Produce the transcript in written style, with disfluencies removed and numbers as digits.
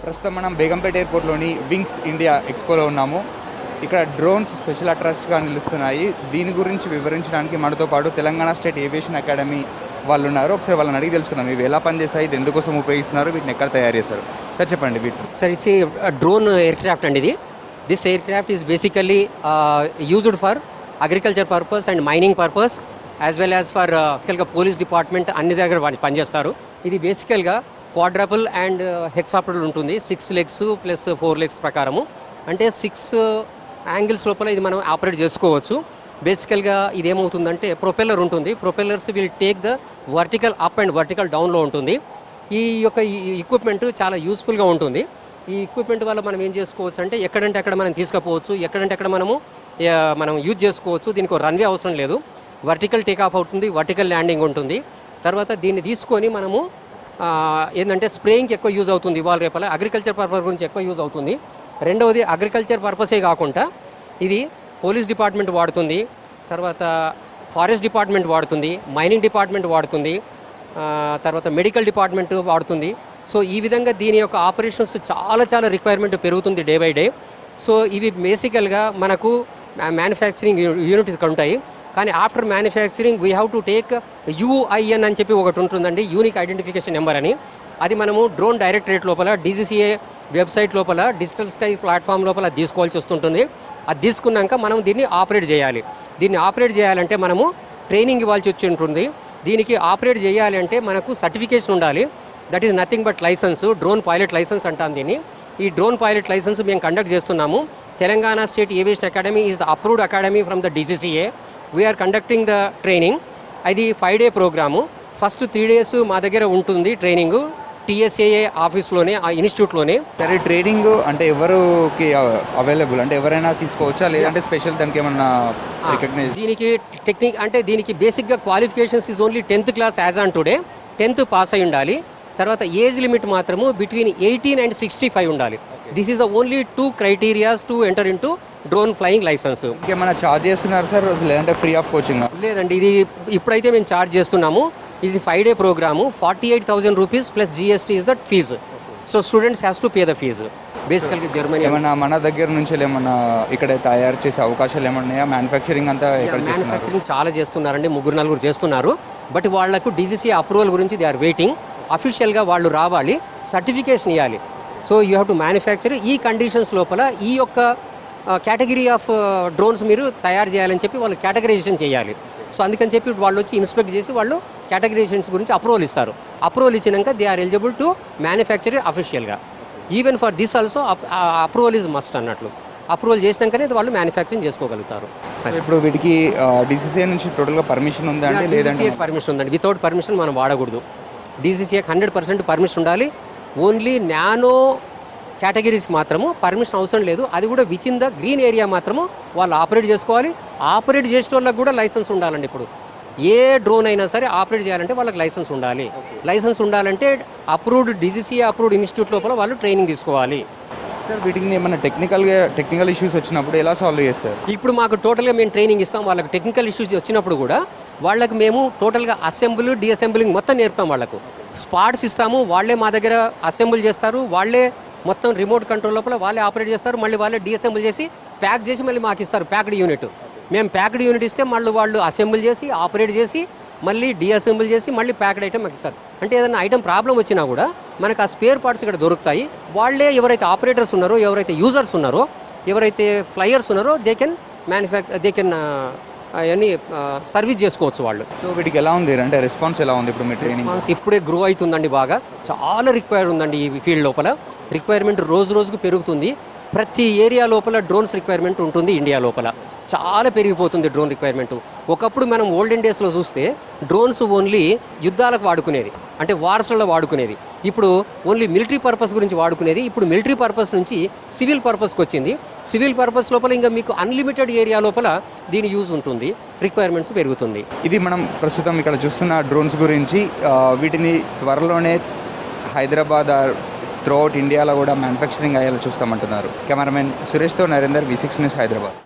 ప్రస్తుతం మనం Begumpet ఎయిర్పోర్ట్లోని wings India ఎక్స్పోలో ఉన్నాము. ఇక్కడ డ్రోన్స్ స్పెషల్ అట్రాక్ట్స్గా నిలుస్తున్నాయి. దీని గురించి వివరించడానికి మనతో పాటు తెలంగాణ స్టేట్ ఏవియేషన్ అకాడమీ వాళ్ళు ఉన్నారు. ఒకసారి వాళ్ళని అడిగి తెలుసుకుందాం. ఇవి ఎలా పనిచేస్తాయి, ఇది ఎందుకోసం ఉపయోగిస్తున్నారు, వీటిని ఎక్కడ తయారు చేస్తారు సార్ చెప్పండి. వీటిని సార్ ఇట్స్ డ్రోన్ ఎయిర్క్రాఫ్ట్ అండి. This aircraft is basically used for agriculture purpose and mining purpose as well as for police department అన్ని దగ్గర పనిచేస్తారు. ఇది బేసికల్గా క్వాడ్రపుల్ అండ్ హెక్సాప్టల్ ఉంటుంది. 6 legs ప్లస్ 4 legs ప్రకారము, అంటే 6 యాంగిల్స్ లోపల ఇది మనం ఆపరేట్ చేసుకోవచ్చు. బేసికల్గా ఇది ఏమవుతుందంటే ప్రొపెల్లర్ ఉంటుంది. Propellers will take the vertical up and vertical డౌన్లో ఉంటుంది. ఈ యొక్క ఎక్విప్మెంట్ చాలా యూస్ఫుల్గా ఉంటుంది. ఈ ఎక్విప్మెంట్ వల్ల మనం ఏం చేసుకోవచ్చు అంటే ఎక్కడంటే అక్కడ మనం తీసుకుపోవచ్చు, ఎక్కడంటే అక్కడ మనం యూజ్ చేసుకోవచ్చు. దీనికి రన్వే అవసరం లేదు. వర్టికల్ టేక్ ఆఫ్ అవుతుంది, వర్టికల్ ల్యాండింగ్ ఉంటుంది. తర్వాత దీన్ని తీసుకొని మనము ఏంటంటే స్ప్రేయింగ్కి ఎక్కువ యూజ్ అవుతుంది. ఇవాళ రేపల అగ్రికల్చర్ పర్పస్ గురించి ఎక్కువ యూజ్ అవుతుంది. రెండవది అగ్రికల్చర్ పర్పసే కాకుండా ఇది పోలీస్ డిపార్ట్మెంట్ వాడుతుంది, తర్వాత ఫారెస్ట్ డిపార్ట్మెంట్ వాడుతుంది, మైనింగ్ డిపార్ట్మెంట్ వాడుతుంది, తర్వాత మెడికల్ డిపార్ట్మెంట్ వాడుతుంది. సో ఈ విధంగా దీని యొక్క ఆపరేషన్స్ చాలా రిక్వైర్మెంట్ పెరుగుతుంది డే బై డే. సో ఇవి బేసికల్గా మనకు మ్యానుఫ్యాక్చరింగ్ యూనిట్స్ ఉంటాయి. కానీ after manufacturing we have to take UIN అని చెప్పి ఒకటి ఉంటుందండి, యూనిక్ ఐడెంటిఫికేషన్ నెంబర్ అని. అది మనము డ్రోన్ డైరెక్టరేట్ లోపల DGCA వెబ్సైట్ లోపల డిజిటల్ స్కై ప్లాట్ఫామ్ లోపల తీసుకోవాల్సి వస్తుంటుంది. అది తీసుకున్నాక మనం దీన్ని ఆపరేట్ చేయాలి. దీన్ని ఆపరేట్ చేయాలంటే మనము ట్రైనింగ్ ఇవ్వాల్సి వచ్చి ఉంటుంది. దీనికి ఆపరేట్ చేయాలి అంటే మనకు సర్టిఫికేషన్ ఉండాలి. That is nothing but license, drone pilot license అంటాం దీన్ని. ఈ డ్రోన్ పైలట్ లైసెన్స్ మేము కండక్ట్ చేస్తున్నాము. Telangana state aviation academy is the approved academy from the DGCA. We're conducting the training. అది 5 day ప్రోగ్రాము. ఫస్ట్ 3 days మా దగ్గర ఉంటుంది ట్రైనింగ్, TSAA ఆఫీస్లోనే, ఆ ఇన్స్టిట్యూట్లోనే. సరే, ట్రైనింగ్ అంటే ఎవరికి అవైలబుల్, అంటే ఎవరైనా తీసుకోవచ్చా, లేదంటే స్పెషల్ దానికి ఏమన్నా రికగ్నైజ్? దీనికి టెక్నిక్ అంటే దీనికి బేసిక్గా qualifications is only 10th class as on today. 10th pass అయి ఉండాలి. తర్వాత ఏజ్ లిమిట్ మాత్రము బిట్వీన్ 18 and 65 ఉండాలి. This is the only 2 criteria to enter in to drone flying license. ఇంకేమైనా ఛార్జ్ చేస్తున్నారు సార్, లేదంటే ఫ్రీ ఆఫ్ కోచింగ్? లేదండి, ఇది ఇప్పుడైతే మేము ఛార్జ్ చేస్తున్నాము. ఇది 5 day programme. 48,000 rupees plus GST is that fee. So students has to pay the fee. బేసికల్గా జర్మనీ ఏమన్నా మన దగ్గర నుంచి ఏమన్నా ఇక్కడ తయారు చేసే అవకాశాలు ఏమన్నాయా? మ్యానుఫ్యాక్చరింగ్ అంతా ఇక్కడ మ్యానుఫ్యాక్చరింగ్ చాలా చేస్తున్నారండి, 3-4 చేస్తున్నారు. బట్ వాళ్లకు DGCA అప్రూవల్ గురించి దే ఆర్ వెయిటింగ్. అఫీషియల్గా వాళ్ళు రావాలి, సర్టిఫికేషన్ ఇవ్వాలి. So you have to manufacture. ఈ కండిషన్స్ లోపల ఈ యొక్క కేటగిరీ ఆఫ్ డ్రోన్స్ మీరు తయారు చేయాలని చెప్పి వాళ్ళు కేటగరైజేషన్ చేయాలి. సో అందుకని చెప్పి వాళ్ళు వచ్చి ఇన్స్పెక్ట్ చేసి వాళ్ళు కేటగరైజేషన్స్ గురించి అప్రూవల్ ఇస్తారు. అప్రూవల్ ఇచ్చినాక they are eligible to manufacture అఫీషియల్గా. Even for this also approval is must అన్నట్లు. అప్రూవల్ చేసినాకనే వాళ్ళు మ్యానుఫ్యాక్చరింగ్ చేసుకోగలుగుతారు. ఇప్పుడు వీటికి DGCA నుంచి టోటల్గా పర్మిషన్ ఉందండి, లేదంటే? పర్మిషన్ ఉందండి. వితౌట్ పర్మిషన్ మనం వాడకూడదు. DGCA 100% పర్మిషన్ ఉండాలి. ఓన్లీ నానో కేటగిరీస్కి మాత్రము పర్మిషన్ అవసరం లేదు. అది కూడా with in the green area మాత్రము వాళ్ళు ఆపరేట్ చేసుకోవాలి. ఆపరేట్ చేసే వాళ్ళకి కూడా లైసెన్స్ ఉండాలండి. ఇప్పుడు ఏ డ్రోన్ అయినా సరే ఆపరేట్ చేయాలంటే వాళ్ళకి లైసెన్స్ ఉండాలి. లైసెన్స్ ఉండాలంటే అప్రూవ్డ్ DGCA అప్రూవ్డ్ ఇన్స్టిట్యూట్ లోపల వాళ్ళు ట్రైనింగ్ తీసుకోవాలి. సార్, వీటికి ఏమైనా టెక్నికల్ ఇష్యూస్ వచ్చినప్పుడు ఎలా సాల్వ్ చేస్తారు? ఇప్పుడు మాకు టోటల్గా మేము ట్రైనింగ్ ఇస్తాం. వాళ్ళకి టెక్నికల్ ఇష్యూస్ వచ్చినప్పుడు కూడా వాళ్ళకి మేము టోటల్గా అసెంబుల్ డిఅసెంబులింగ్ మొత్తం నేర్పుతాం. వాళ్ళకు స్పాట్స్ ఇస్తాము, వాళ్ళే మా దగ్గర అసెంబుల్ చేస్తారు, వాళ్ళే మొత్తం రిమోట్ కంట్రోల్ లోపల వాళ్ళే ఆపరేట్ చేస్తారు. మళ్ళీ వాళ్ళే డిఅసెంబుల్ చేసి ప్యాక్ చేసి మళ్ళీ మాకు ఇస్తారు ప్యాక్డ్ యూనిట్. మేము ప్యాక్డ్ యూనిట్ ఇస్తే మళ్ళీ వాళ్ళు అసెంబుల్ చేసి ఆపరేట్ చేసి మళ్ళీ డిఅసెంబుల్ చేసి మళ్ళీ ప్యాక్డ్ ఐటమ్ మాకు ఇస్తారు. అంటే ఏదైనా ఐటమ్ ప్రాబ్లం వచ్చినా కూడా మనకు ఆ స్పేర్ పార్ట్స్ ఇక్కడ దొరుకుతాయి. వాళ్ళే ఎవరైతే ఆపరేటర్స్ ఉన్నారో, ఎవరైతే యూజర్స్ ఉన్నారో, ఎవరైతే ఫ్లయర్స్ ఉన్నారో దే కెన్ అవన్నీ సర్వీస్ చేసుకోవచ్చు వాళ్ళు. సో వీటికి ఎలా ఉంది అంటే రెస్పాన్స్ ఎలా ఉంది ఇప్పుడు మీ ట్రైనింగ్? రెస్పాన్స్ ఇప్పుడే గ్రో అవుతుందండి. బాగా చాలా రిక్వైర్ ఉందండి ఈ ఫీల్డ్ లోపల. రిక్వైర్మెంట్ రోజుకు పెరుగుతుంది. ప్రతి ఏరియా లోపల డ్రోన్స్ రిక్వైర్మెంట్ ఉంటుంది. ఇండియా లోపల చాలా పెరిగిపోతుంది డ్రోన్ రిక్వైర్మెంట్. ఒకప్పుడు మనం ఓల్డెన్ డేస్లో చూస్తే డ్రోన్స్ ఓన్లీ యుద్ధాలకు వాడుకునేది, అంటే వార్స్లలో వాడుకునేది. ఇప్పుడు ఓన్లీ మిలిటరీ పర్పస్ గురించి వాడుకునేది. ఇప్పుడు మిలిటరీ పర్పస్ నుంచి సివిల్ పర్పస్కి వచ్చింది. సివిల్ పర్పస్ లోపల ఇంకా మీకు అన్లిమిటెడ్ ఏరియా లోపల దీని యూజ్ ఉంటుంది, రిక్వైర్మెంట్స్ పెరుగుతుంది. ఇది మనం ప్రస్తుతం ఇక్కడ చూస్తున్న డ్రోన్స్ గురించి. వీటిని త్వరలోనే హైదరాబాద్ త్రూఅవుట్ ఇండియాలో కూడా మ్యానుఫ్యాక్చరింగ్ అయ్యేలా చూస్తామంటున్నారు. కెమెరామెన్ సురేష్తో నరేందర్, V6 న్యూస్, హైదరాబాద్.